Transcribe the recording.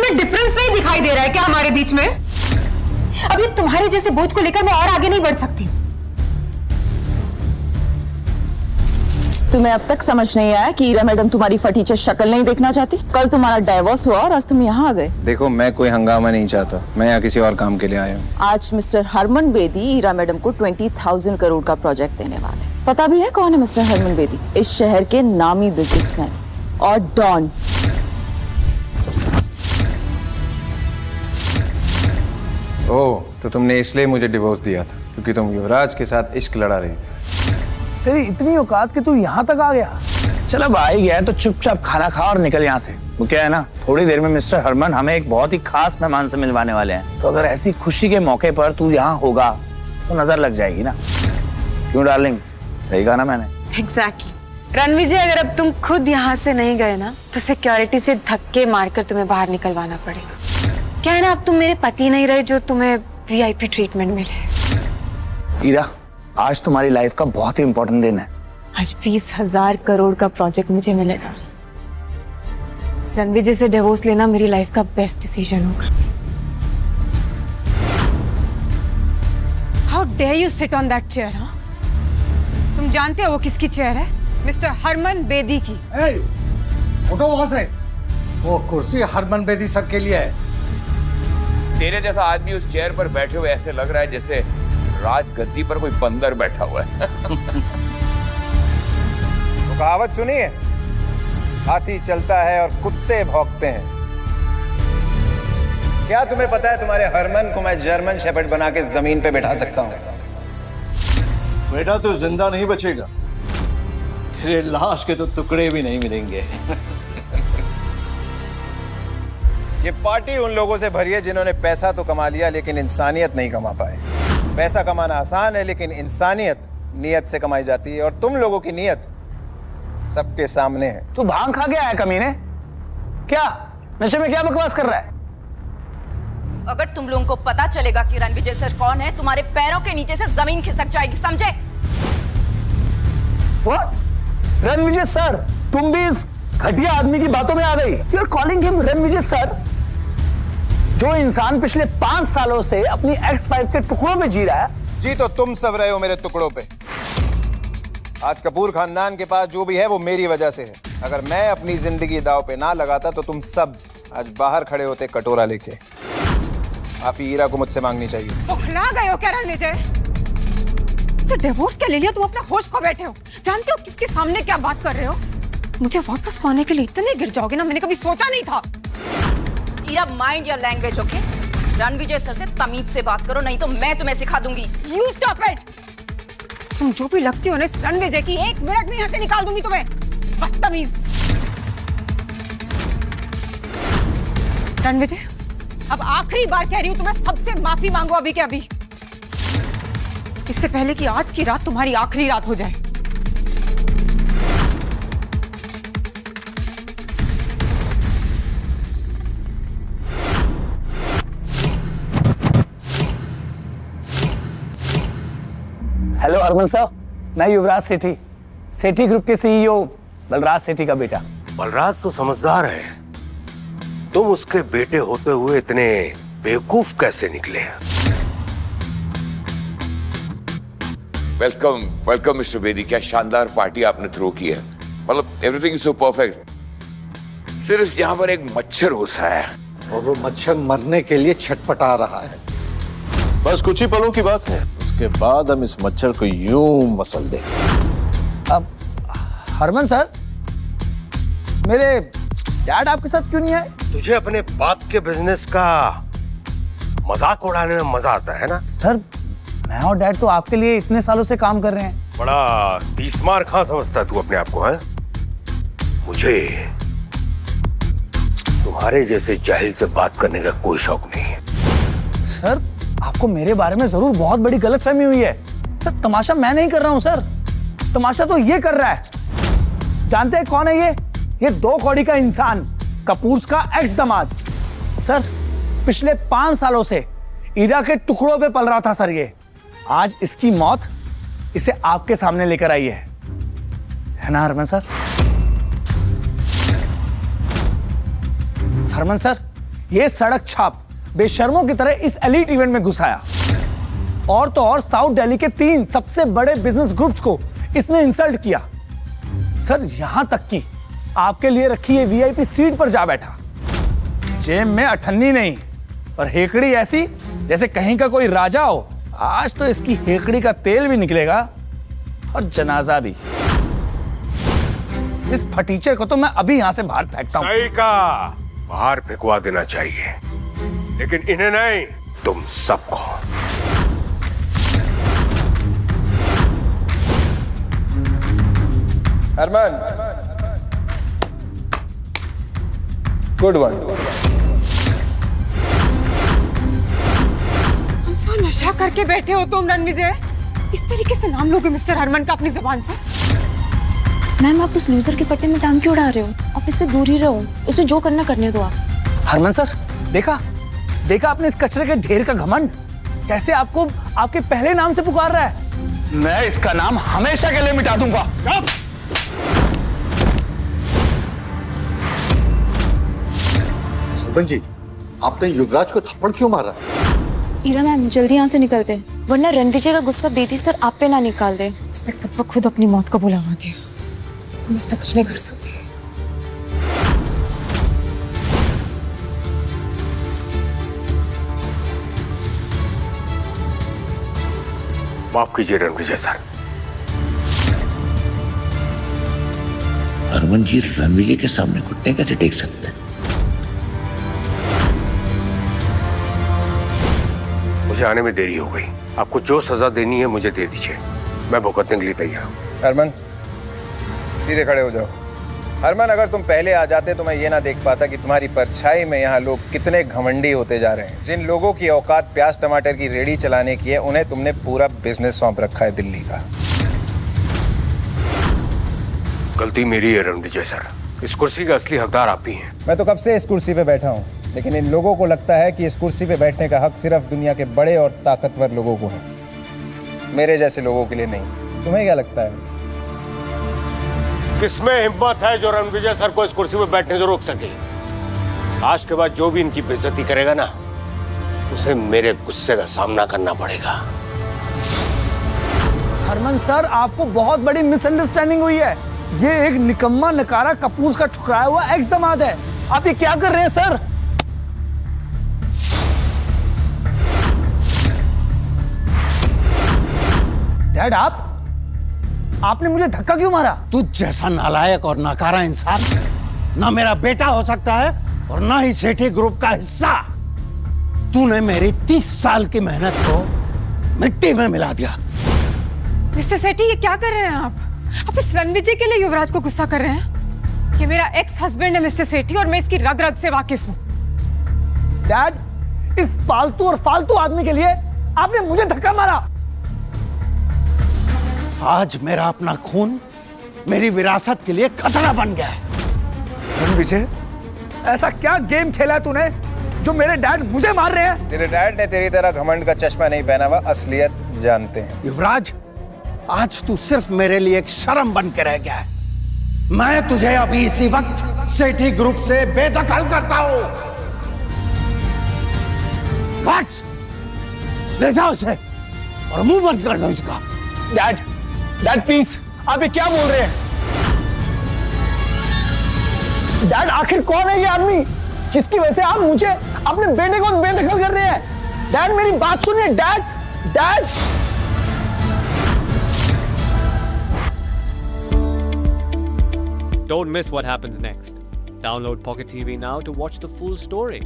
तुम्हें डिफरेंस नहीं दिखाई दे रहा है क्या हमारे बीच में? अभी तुम्हारे जैसे बोझ को लेकर मैं और आगे नहीं बढ़ सकती। तुम्हें अब तक समझ नहीं आया कि ईरा मैडम तुम्हारी फटीचर शक्ल नहीं देखना चाहती? कल तुम्हारा डाइवोर्स हुआ और आज तुम यहाँ आ गए। देखो, मैं कोई हंगामा नहीं चाहता, मैं यहाँ किसी और काम के लिए आया हूँ। आज मिस्टर हरमन बेदी ईरा मैडम को 20,000 करोड़ का प्रोजेक्ट देने वाले। पता भी है कौन है मिस्टर हरमन बेदी? इस शहर के नामी बिजनेसमैन और डॉन। ओह, तो तुमने इसलिए मुझे डिवोर्स दिया था क्योंकि तुम युवराज के साथ इश्क लड़ा रही थी। तेरी इतनी औकात कि तू यहाँ तक आ गया। चल अब आ ही गया है तो चुपचाप खाना खा और निकल यहाँ से। वो क्या है ना, थोड़ी देर में मिस्टर हरमन हमें एक बहुत ही खास मेहमान से मिलवाने वाले हैं, तो अगर ऐसी खुशी के मौके पर तू यहाँ होगा तो नजर लग जाएगी ना। क्यों डार्लिंग, सही कहा ना मैंने? एग्जैक्टली। रणविजय, अगर अब तुम खुद यहाँ से नहीं गए ना तो सिक्योरिटी से धक्के मारकर तुम्हें बाहर निकलवाना पड़ेगा। क्या है ना, अब तुम मेरे पति नहीं रहे जो तुम्हें वीआईपी ट्रीटमेंट मिले। ईरा, आज तुम्हारी लाइफ का बहुत ही इंपॉर्टेंट दिन है। आज 20,000 करोड़ का प्रोजेक्ट मुझे मिलेगा। रणविजय से डिवोर्स लेना मेरी लाइफ का बेस्ट डिसीजन होगा। How dare you sit on that chair? हाँ, तुम जानते हो वो किसकी चेयर है? मिस्टर हरमन बेदी की। उठो वहां से। वो कुर्सी हरमन बेदी सर के लिए है। तेरे जैसा आदमी उस चेयर पर बैठे हुए ऐसे लग रहा है जैसे राजगद्दी पर कोई बंदर बैठा हुआ है। तो कहावत सुनिए, हाथी चलता है और कुत्ते भौंकते हैं। क्या तुम्हें पता है तुम्हारे हरमन को मैं जर्मन शेपर्ड बना के जमीन पे बैठा सकता हूँ? बेटा तू जिंदा नहीं बचेगा, तेरे लाश के तो टुकड़े भी नहीं मिलेंगे। ये पार्टी उन लोगों से भरी है जिन्होंने पैसा तो कमा लिया लेकिन इंसानियत नहीं कमा पाए। पैसा कमाना आसान है लेकिन इंसानियत नियत से कमाई जाती है, और तुम लोगों की नियत सबके सामने है। तू भांग खा के आया कमीने? क्या नशे में क्या बकवास कर रहा है? अगर तुम लोगों को पता चलेगा कि रणविजय सर कौन है, तुम्हारे पैरों के नीचे से जमीन खिसक जाएगी, समझे? What? रणविजय सर, तुम भी इस घटिया आदमी की बातों में आ गई। You are calling him Ranvijay sir? जो इंसान पिछले 5 सालों से अपनी एक्स वाइफ के टुकड़ों में जी रहा है। जी तो तुम सब रहे हो मेरे टुकड़ों पे। आज कपूर खानदान के पास जो भी है वो मेरी वजह से है। अगर मैं अपनी जिंदगी दांव पे ना लगाता तो तुम सब आज बाहर खड़े होते कटोरा लेके। माफी ईरा को मुझसे मांगनी चाहिए। बौखला गए हो क्या रणविजय? तुमसे डिवोर्स क्या ले लिया? तुम अपना होश खो बैठे हो। जानते हो किसके सामने क्या बात कर रहे हो? मुझे वापस पाने के लिए इतने गिर जाओगे ना, मैंने कभी सोचा नहीं था। Ira, mind your language, okay? Ranvijay sir से तमीज से बात करो, नहीं तो मैं तुम्हें सिखा दूंगी। You stop it. तुम जो भी लगती हो ना इस रणविजय की, 1 मिनट में यहाँ से निकाल दूंगी तुम्हें, बदतमीज। रणविजय, अब आखिरी बार कह रही हूँ तुम्हें, सबसे माफी मांगो अभी के अभी, इससे पहले कि आज की रात तुम्हारी आखिरी रात हो जाए। हेलो हरमन साहब, मैं युवराज सेठी, सेठी ग्रुप के सीईओ बलराज सेठी का बेटा। बलराज तो समझदार है, तुम उसके बेटे होते हुए इतने बेवकूफ कैसे निकले? Welcome welcome mister Bedi. क्या शानदार पार्टी आपने थ्रो की है, मतलब एवरीथिंग इज सो परफेक्ट। सिर्फ यहाँ पर एक मच्छर घुसा है और वो मच्छर मरने के लिए छटपटा रहा है। बस कुछ ही पलों की बात है, उसके बाद हम इस मच्छर को यूं मसल देंगे। अब हरमन सर, मेरे डैड आपके साथ क्यों नहीं आए? तुझे अपने बाप के बिजनेस का मजाक उड़ाने में मजा आता है ना? सर, मैं और डैड तो आपके लिए इतने सालों से काम कर रहे हैं। बड़ा तीसमार खां समझता है तू अपने आप को, है? मुझे तुम्हारे जैसे जाहिल से बात करने का कोई शौक नहीं है। सर, आपको मेरे बारे में जरूर बहुत बड़ी गलतफहमी हुई है। सर, तमाशा मैं नहीं कर रहा हूं सर, तमाशा तो ये कर रहा है। जानते हैं कौन है ये 2 कौड़ी का इंसान, कपूर का एक्स दामाद। सर, पिछले 5 सालों से ईरा के टुकड़ों पे पल रहा था सर ये। आज इसकी मौत इसे आपके सामने लेकर आई है ना हरमन सर? हरमन सर, ये सड़क छाप बेशर्मों की तरह इस एलीट इवेंट में घुसाया। और तो और साउथ दिल्ली के 3 सबसे बड़े बिजनेस ग्रुप्स को इसने इंसल्ट किया। सर यहां तक कि आपके लिए रखी ये वीआईपी सीट पर जा बैठा। जेब में अठन्नी नहीं और हेकड़ी ऐसी जैसे कहीं का कोई राजा हो। आज तो इसकी हेकड़ी का तेल भी निकलेगा और जनाजा भी। इस फटीचे को तो मैं अभी यहां से बाहर फेंकता हूं। सही कहा, बाहर फेंकवा देना चाहिए, लेकिन इन्हें नहीं, तुम सबको। Harman, good one. कौन सा नशा करके बैठे हो तुम रणविजय? इस तरीके से नाम लोगे मिस्टर हरमन का अपनी जुबान से? मैम आप उस लूजर के पट्टे में टांग क्यों उड़ा रहे हो? आप इससे दूर ही रहो, इसे जो करना करने दो आप। हरमन सर, देखा आपने इस कचरे के ढेर का घमंड, कैसे आपको आपके पहले नाम से पुकार रहा है। मैं इसका नाम हमेशा के लिए मिटा दूंगा। सरपंच जी, आपने युवराज को थप्पड़ क्यों मारा? ईरा मैम जल्दी यहाँ से निकलते हैं, वरना रणविजय का गुस्सा बेदी सर आप पे ना निकाल दे। उसने खुद ब खुद अपनी मौत को बुलावा दिया। हम इस पे कुछ नहीं कर सकते। माफ कीजिए रणविजय सर। हरमन जी रणविजय के सामने घुटने कैसे टेक सकते हैं? मुझे आने में देरी हो गई, आपको जो सजा देनी है मुझे दे दीजिए, मैं भुगतने के लिए तैयार हूं। हरमन सीधे खड़े हो जाओ। हरमन, अगर तुम पहले आ जाते तो मैं ये ना देख पाता कि तुम्हारी परछाई में यहाँ लोग कितने घमंडी होते जा रहे हैं। जिन लोगों की औकात प्याज टमाटर की रेडी चलाने की है, उन्हें तुमने पूरा बिजनेस सौंप रखा है दिल्ली का। गलती मेरी है रणविजय सर, इस कुर्सी का असली हकदार आप ही हैं। मैं तो कब से इस कुर्सी पे बैठा हूँ, लेकिन इन लोगों को लगता है कि इस कुर्सी पे बैठने का हक सिर्फ दुनिया के बड़े और ताकतवर लोगों को है, मेरे जैसे लोगों के लिए नहीं। तुम्हें क्या लगता है? किसमें हिम्मत है जो रणविजय सर को इस कुर्सी पर बैठने से रोक सके? आज के बाद जो भी इनकी बेइज्जती करेगा ना, उसे मेरे गुस्से का सामना करना पड़ेगा। हरमन सर, आपको बहुत बड़ी मिसअंडरस्टैंडिंग हुई है। ये एक निकम्मा नकारा कपूस का ठुकराया हुआ एक्स दामाद है। आप ये क्या कर रहे हैं सर? डैड, आपने मुझे धक्का क्यों मारा? तू जैसा नालायक और नकारा इंसान ना मेरा बेटा हो सकता है और ना ही सेठी ग्रुप का हिस्सा। तूने मेरी 30 साल की मेहनत को मिट्टी में मिला दिया। मिस्टर सेठी, ये क्या कर रहे हैं आप इस रणविजय के लिए युवराज को गुस्सा कर रहे हैं? ये मेरा एक्स हस्बैंड है मिस्टर सेठी, और मैं इसकी रग रग से वाकिफ हूँ। डैड, इस पालतू और फालतू आदमी के लिए आपने मुझे धक्का मारा। आज मेरा अपना खून मेरी विरासत के लिए खतरा बन गया है। रणविजय, ऐसा क्या गेम खेला है तूने जो मेरे डैड मुझे मार रहे हैं? तेरे डैड ने तेरी तरह घमंड का चश्मा नहीं पहना हुआ, असलियत जानते हैं। युवराज, आज तू सिर्फ मेरे लिए एक शर्म बन के रह गया है। मैं तुझे अभी इसी वक्त सेठी ग्रुप से बेदखल करता हूं। ले जाओ उसे और मुंह बंद कर दो इसका। डैड प्लीज, आप ये क्या बोल रहे हैं? डैड, आखिर कौन है ये आदमी जिसकी वजह से आप मुझे अपने बेटे को बेदखल कर रहे हैं? डैड, मेरी बात सुनिए। Dad Don't miss what happens next. Download Pocket TV now to watch the full story.